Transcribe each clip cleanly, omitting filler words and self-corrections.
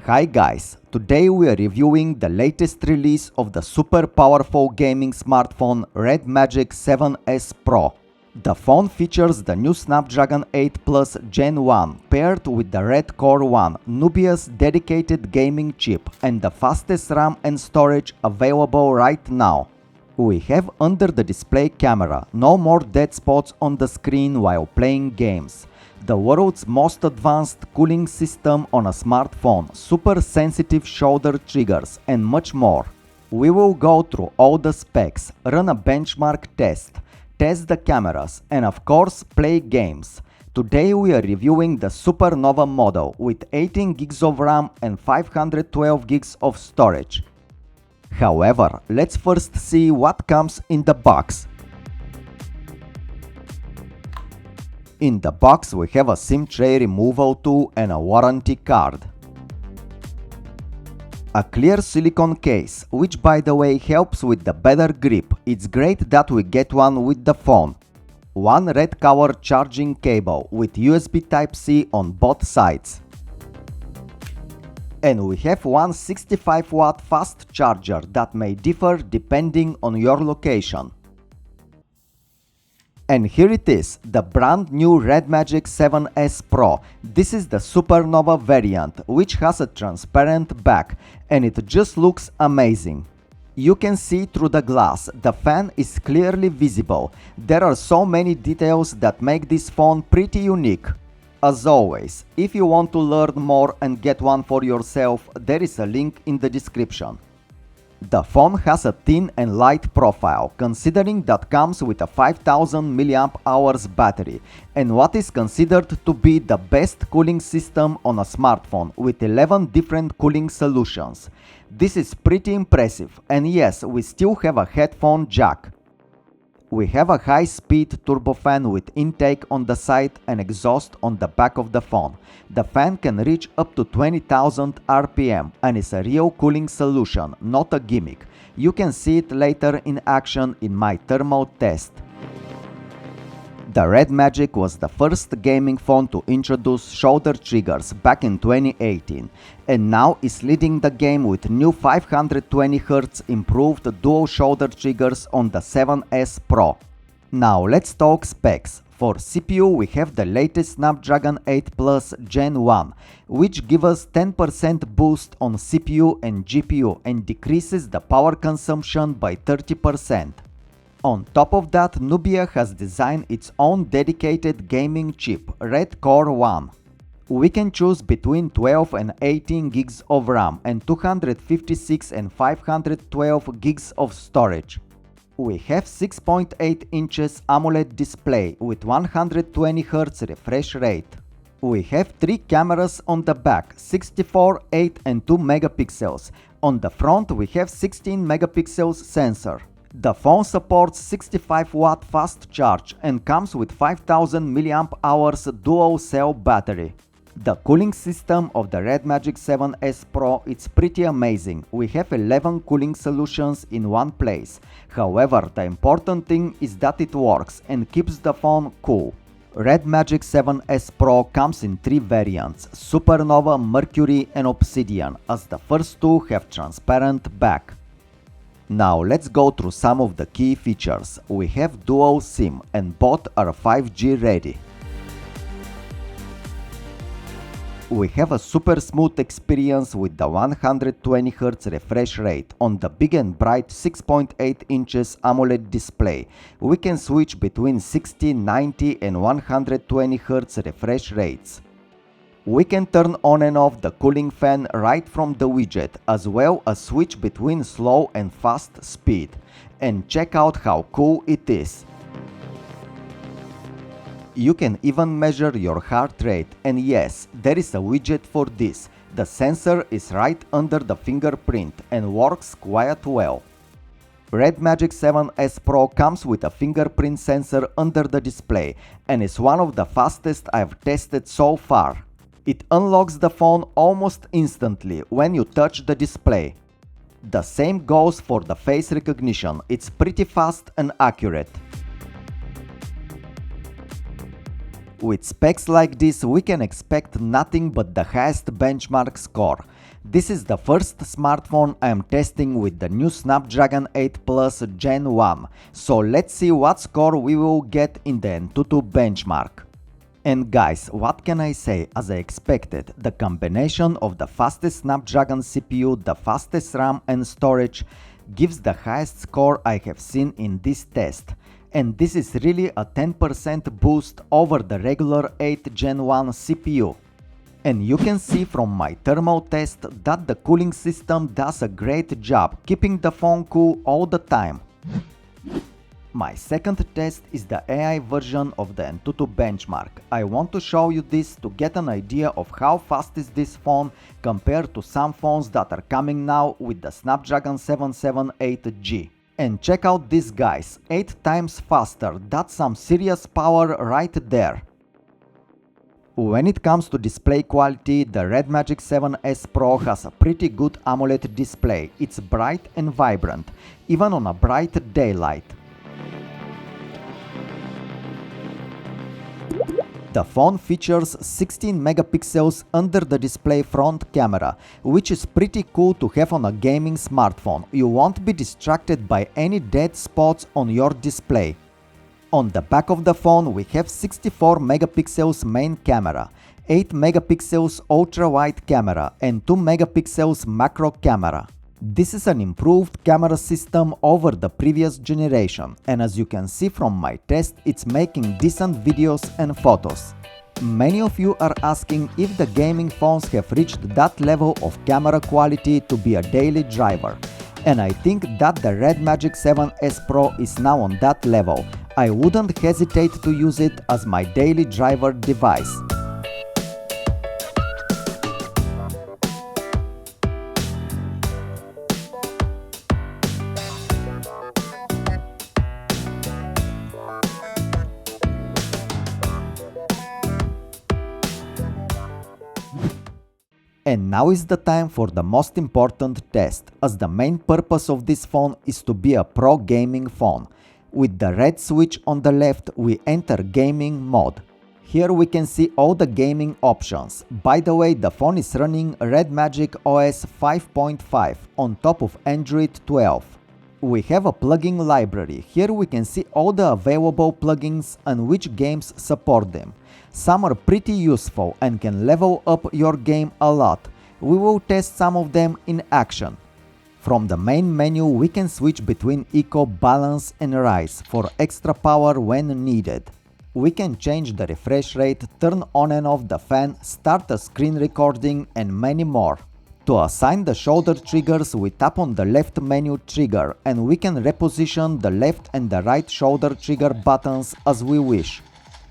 Hi guys, today we are reviewing the latest release of the super powerful gaming smartphone RedMagic 7S Pro. The phone features the new Snapdragon 8 Plus Gen 1 paired with the Red Core 1 Nubia's dedicated gaming chip and the fastest RAM and storage available right now. We have under the display camera no more dead spots on the screen while playing games. The world's most advanced cooling system on a smartphone, super sensitive shoulder triggers and much more. We will go through all the specs, run a benchmark test, test the cameras and of course play games. Today we are reviewing the Supernova model with 18 gigs of RAM and 512 gigs of storage. However, let's first see what comes in the box. In the box we have a SIM tray removal tool and a warranty card. A clear silicone case, which by the way helps with the better grip. It's great that we get one with the phone. One red cover charging cable with USB Type-C on both sides. And we have one 65-watt fast charger that may differ depending on your location. And here it is, the brand new RedMagic 7S Pro. This is the Supernova variant, which has a transparent back, and it just looks amazing. You can see through the glass, the fan is clearly visible. There are so many details that make this phone pretty unique. As always, if you want to learn more and get one for yourself, there is a link in the description. The phone has a thin and light profile, considering that comes with a 5000 mAh battery and what is considered to be the best cooling system on a smartphone with 11 different cooling solutions. This is pretty impressive, and yes, we still have a headphone jack. We have a high-speed turbofan with intake on the side and exhaust on the back of the phone. The fan can reach up to 20,000 RPM and is a real cooling solution, not a gimmick. You can see it later in action in my thermal test. The RedMagic was the first gaming phone to introduce shoulder triggers back in 2018 and now is leading the game with new 520Hz improved dual shoulder triggers on the 7S Pro. Now let's talk specs. For CPU we have the latest Snapdragon 8 Plus Gen 1, which gives us 10% boost on CPU and GPU and decreases the power consumption by 30%. On top of that, Nubia has designed its own dedicated gaming chip, Red Core 1. We can choose between 12 and 18 gigs of RAM and 256 and 512 gigs of storage. We have 6.8 inches AMOLED display with 120Hz refresh rate. We have 3 cameras on the back, 64, 8 and 2 megapixels. On the front we have 16 megapixels sensor. The phone supports 65-watt fast charge and comes with 5000 mAh dual cell battery. The cooling system of the RedMagic 7S Pro is pretty amazing. We have 11 cooling solutions in one place. However, the important thing is that it works and keeps the phone cool. RedMagic 7S Pro comes in 3 variants, Supernova, Mercury and Obsidian, as the first two have transparent back. Now let's go through some of the key features. We have dual SIM and both are 5G ready. We have a super smooth experience with the 120Hz refresh rate on the big and bright 6.8 inches AMOLED display. We can switch between 60, 90 and 120Hz refresh rates. We can turn on and off the cooling fan right from the widget, as well as switch between slow and fast speed. And check out how cool it is. You can even measure your heart rate, and yes, there is a widget for this. The sensor is right under the fingerprint and works quite well. RedMagic 7S Pro comes with a fingerprint sensor under the display and is one of the fastest I've tested so far. It unlocks the phone almost instantly when you touch the display. The same goes for the face recognition, it's pretty fast and accurate. With specs like this, we can expect nothing but the highest benchmark score. This is the first smartphone I am testing with the new Snapdragon 8 Plus Gen 1, so let's see what score we will get in the AnTuTu benchmark. And guys, what can I say? As I expected, the combination of the fastest Snapdragon CPU, the fastest RAM and storage gives the highest score I have seen in this test. And this is really a 10% boost over the regular 8 Gen 1 CPU. And you can see from my thermal test that the cooling system does a great job keeping the phone cool all the time. My second test is the AI version of the AnTuTu benchmark. I want to show you this to get an idea of how fast is this phone compared to some phones that are coming now with the Snapdragon 778G. And check out this guys, 8 times faster, that's some serious power right there. When it comes to display quality, the RedMagic 7S Pro has a pretty good AMOLED display. It's bright and vibrant, even on a bright daylight. The phone features 16 megapixels under the display front camera, which is pretty cool to have on a gaming smartphone. You won't be distracted by any dead spots on your display. On the back of the phone we have 64 megapixels main camera, 8 megapixels ultra-wide camera and 2 megapixels macro camera. This is an improved camera system over the previous generation, and as you can see from my test, it's making decent videos and photos. Many of you are asking if the gaming phones have reached that level of camera quality to be a daily driver. And I think that the RedMagic 7S Pro is now on that level. I wouldn't hesitate to use it as my daily driver device. And now is the time for the most important test, as the main purpose of this phone is to be a pro gaming phone. With the red switch on the left, we enter gaming mode. Here we can see all the gaming options. By the way, the phone is running RedMagic OS 5.5 on top of Android 12. We have a plugin library. Here we can see all the available plugins and which games support them. Some are pretty useful and can level up your game a lot. We will test some of them in action. From the main menu we can switch between Eco, Balance and Rise for extra power when needed. We can change the refresh rate, turn on and off the fan, start a screen recording and many more. To assign the shoulder triggers we tap on the left menu trigger and we can reposition the left and the right shoulder trigger buttons as we wish.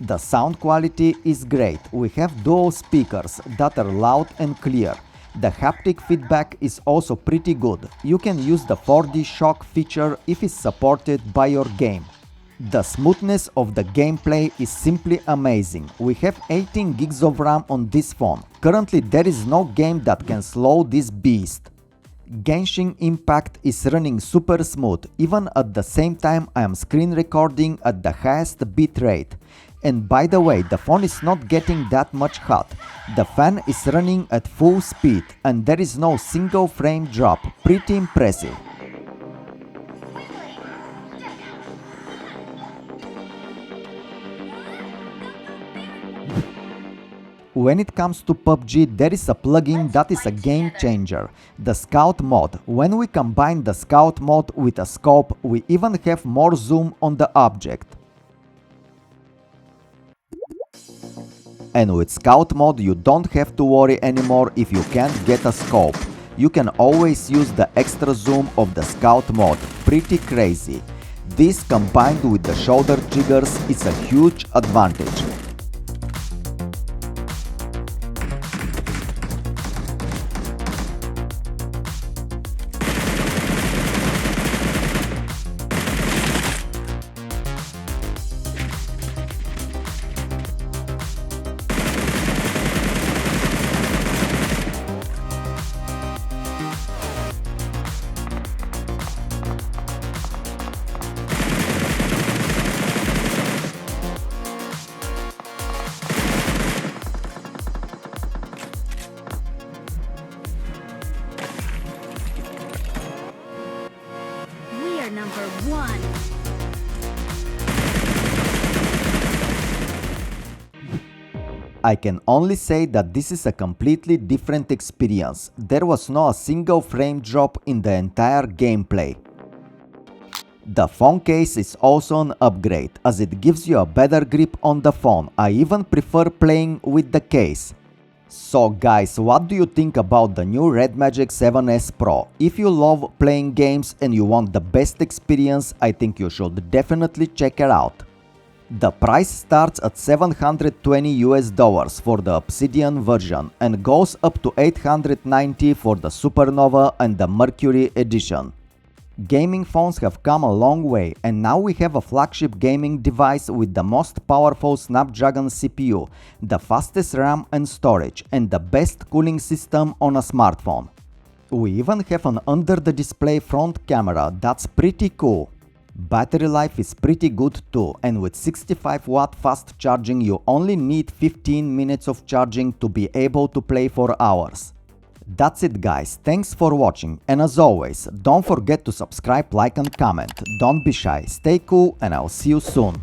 The sound quality is great. We have dual speakers that are loud and clear. The haptic feedback is also pretty good. You can use the 4D shock feature if it's supported by your game. The smoothness of the gameplay is simply amazing. We have 18 gigs of RAM on this phone. Currently there is no game that can slow this beast. Genshin Impact is running super smooth. Even at the same time I am screen recording at the highest bitrate. And by the way, the phone is not getting that much hot. The fan is running at full speed and there is no single frame drop. Pretty impressive. When it comes to PUBG, there is a plugin that is a game changer, the Scout mode. When we combine the Scout mode with a scope, we even have more zoom on the object. And with Scout mode you don't have to worry anymore if you can't get a scope. You can always use the extra zoom of the Scout mode. Pretty crazy. This combined with the shoulder triggers is a huge advantage. one. I can only say that this is a completely different experience. There was not a single frame drop in the entire gameplay. The phone case is also an upgrade, as it gives you a better grip on the phone. I even prefer playing with the case. So guys, what do you think about the new RedMagic 7S Pro? If you love playing games and you want the best experience, I think you should definitely check it out. The price starts at $720 for the Obsidian version and goes up to $890 for the Supernova and the Mercury edition. Gaming phones have come a long way, and now we have a flagship gaming device with the most powerful Snapdragon CPU, the fastest RAM and storage, and the best cooling system on a smartphone. We even have an under-the-display front camera that's pretty cool. Battery life is pretty good too, and with 65-watt fast charging you only need 15 minutes of charging to be able to play for hours. That's it guys, thanks for watching, and as always, don't forget to subscribe, like and comment. Don't be shy, stay cool, and I'll see you soon.